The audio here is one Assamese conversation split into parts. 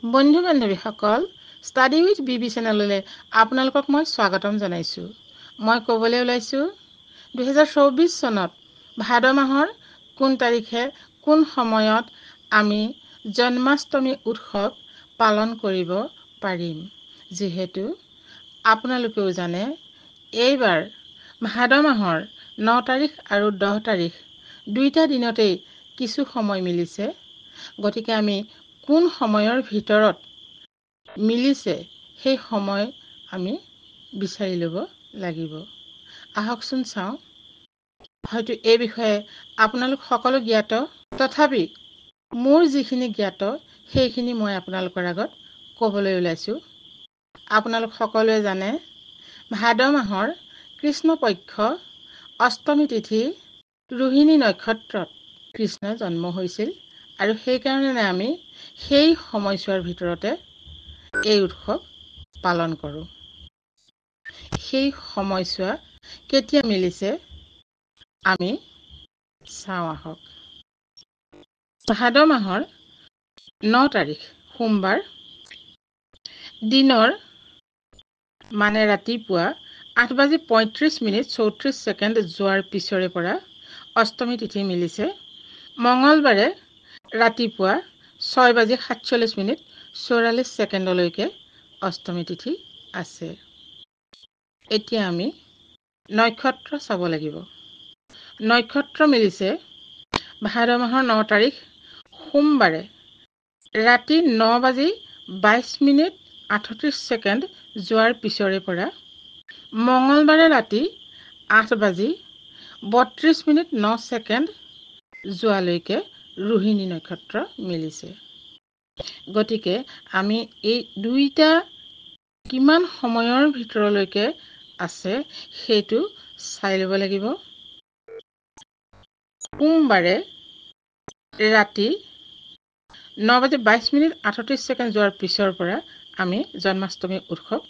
বন্ধু বান্ধৱীসকল, ষ্টাডি উইথ বিবি চেনেললৈ আপোনালোকক মই স্বাগতম জনাইছোঁ। মই ক'বলৈ ওলাইছোঁ 2024 চনত ভাদ মাহৰ কোন তাৰিখে কোন সময়ত আমি জন্মাষ্টমী উৎসৱ পালন কৰিব পাৰিম। যিহেতু আপোনালোকেও জানে এইবাৰ ভাদ মাহৰ 9 তাৰিখ আৰু 10 তাৰিখ দুইটা দিনতেই কিছু সময় মিলিছে। গতিকে আমি কোন সময়ৰ ভিতৰত মিলিছে সেই সময় আমি বিচাৰি ল'ব লাগিব। আহকচোন চাওঁ। হয়তো এই বিষয়ে আপোনালোক সকলো জ্ঞাত, তথাপি মোৰ যিখিনি জ্ঞাত সেইখিনি মই আপোনালোকৰ আগত ক'বলৈ ওলাইছোঁ। আপোনালোক সকলোৱে জানে ভাদ মাহৰ কৃষ্ণপক্ষ অষ্টমী তিথি ৰোহিণী নক্ষত্ৰত কৃষ্ণ জন্ম হৈছিল আৰু সেইকাৰণে আমি সেই সময়ছোৱাৰ ভিতৰতে এই উৎসৱ পালন কৰোঁ। সেই সময়ছোৱা কেতিয়া মিলিছে আমি চাওঁ আহক। ভাদ মাহৰ 9 তাৰিখ সোমবাৰ দিনৰ মানে ৰাতিপুৱা 8:35:34 যোৱাৰ পিছৰে পৰা অষ্টমী তিথি মিলিছে। মঙলবাৰে ৰাতিপুৱা 6:47:44 অষ্টমী তিথি আছে। এতিয়া আমি নক্ষত্ৰ চাব লাগিব। নক্ষত্ৰ মিলিছে ভাদ মাহৰ 9 তাৰিখ সোমবাৰে ৰাতি 9:22:38 যোৱাৰ পিছৰে পৰা মঙলবাৰে ৰাতি 8:32:09 যোৱালৈকে ৰোহিণী নক্ষত্ৰ মিলিছে। গতিকে আমি এই দুইটা কিমান সময়ৰ ভিতৰলৈকে আছে সেইটো চাই ল'ব লাগিব। সোমবাৰে ৰাতি 9:22:38 যোৱাৰ পিছৰ পৰা আমি জন্মাষ্টমী উৎসৱ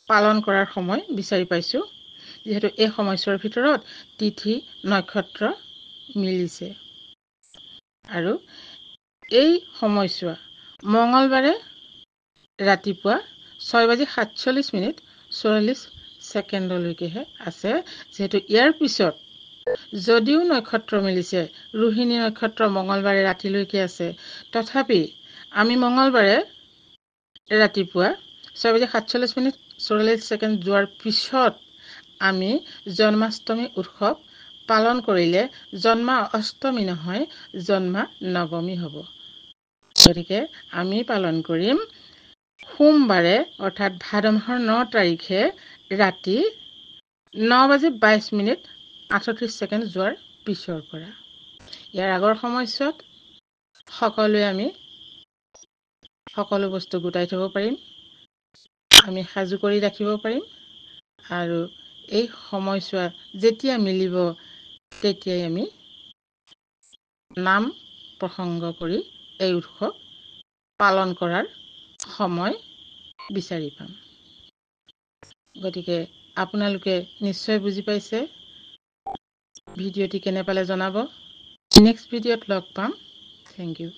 পালন কৰাৰ সময় বিচাৰি পাইছোঁ। যিহেতু এই সময়ছোৱাৰ ভিতৰত তিথি নক্ষত্ৰ মিলিছে আৰু এই সময়ছোৱা মঙলবাৰে ৰাতিপুৱা 6:47:44 আছে। যিহেতু ইয়াৰ পিছত যদিও নক্ষত্ৰ মিলিছে, ৰোহিণী নক্ষত্ৰ মঙলবাৰে ৰাতিলৈকে আছে, তথাপি আমি মঙলবাৰে ৰাতিপুৱা 6:47:44 যোৱাৰ পিছত আমি জন্মাষ্টমী উৎসৱ পালন কৰিলে জন্মা অষ্টমী নহয়, জন্মা নৱমী হ'ব। গতিকে আমি পালন কৰিম সোমবাৰে অৰ্থাৎ ভাদ মাহৰ 9 তাৰিখে ৰাতি 9:22:38 যোৱাৰ পিছৰ পৰা। ইয়াৰ আগৰ সময়ছোৱাত সকলোৱে আমি সকলো বস্তু গোটাই থব পাৰিম, আমি সাজু কৰি ৰাখিব পাৰিম আৰু এই সময়ছোৱা যেতিয়া মিলিব তেতিয়াই আমি নাম প্ৰসংগ কৰি এই উৎসৱ পালন কৰাৰ সময় বিচাৰি পাম। গতিকে আপোনালোকে নিশ্চয় বুজি পাইছে। ভিডিঅ'টি কেনে পালে জনাব। নেক্সট ভিডিঅ'ত লগ পাম। Thank U.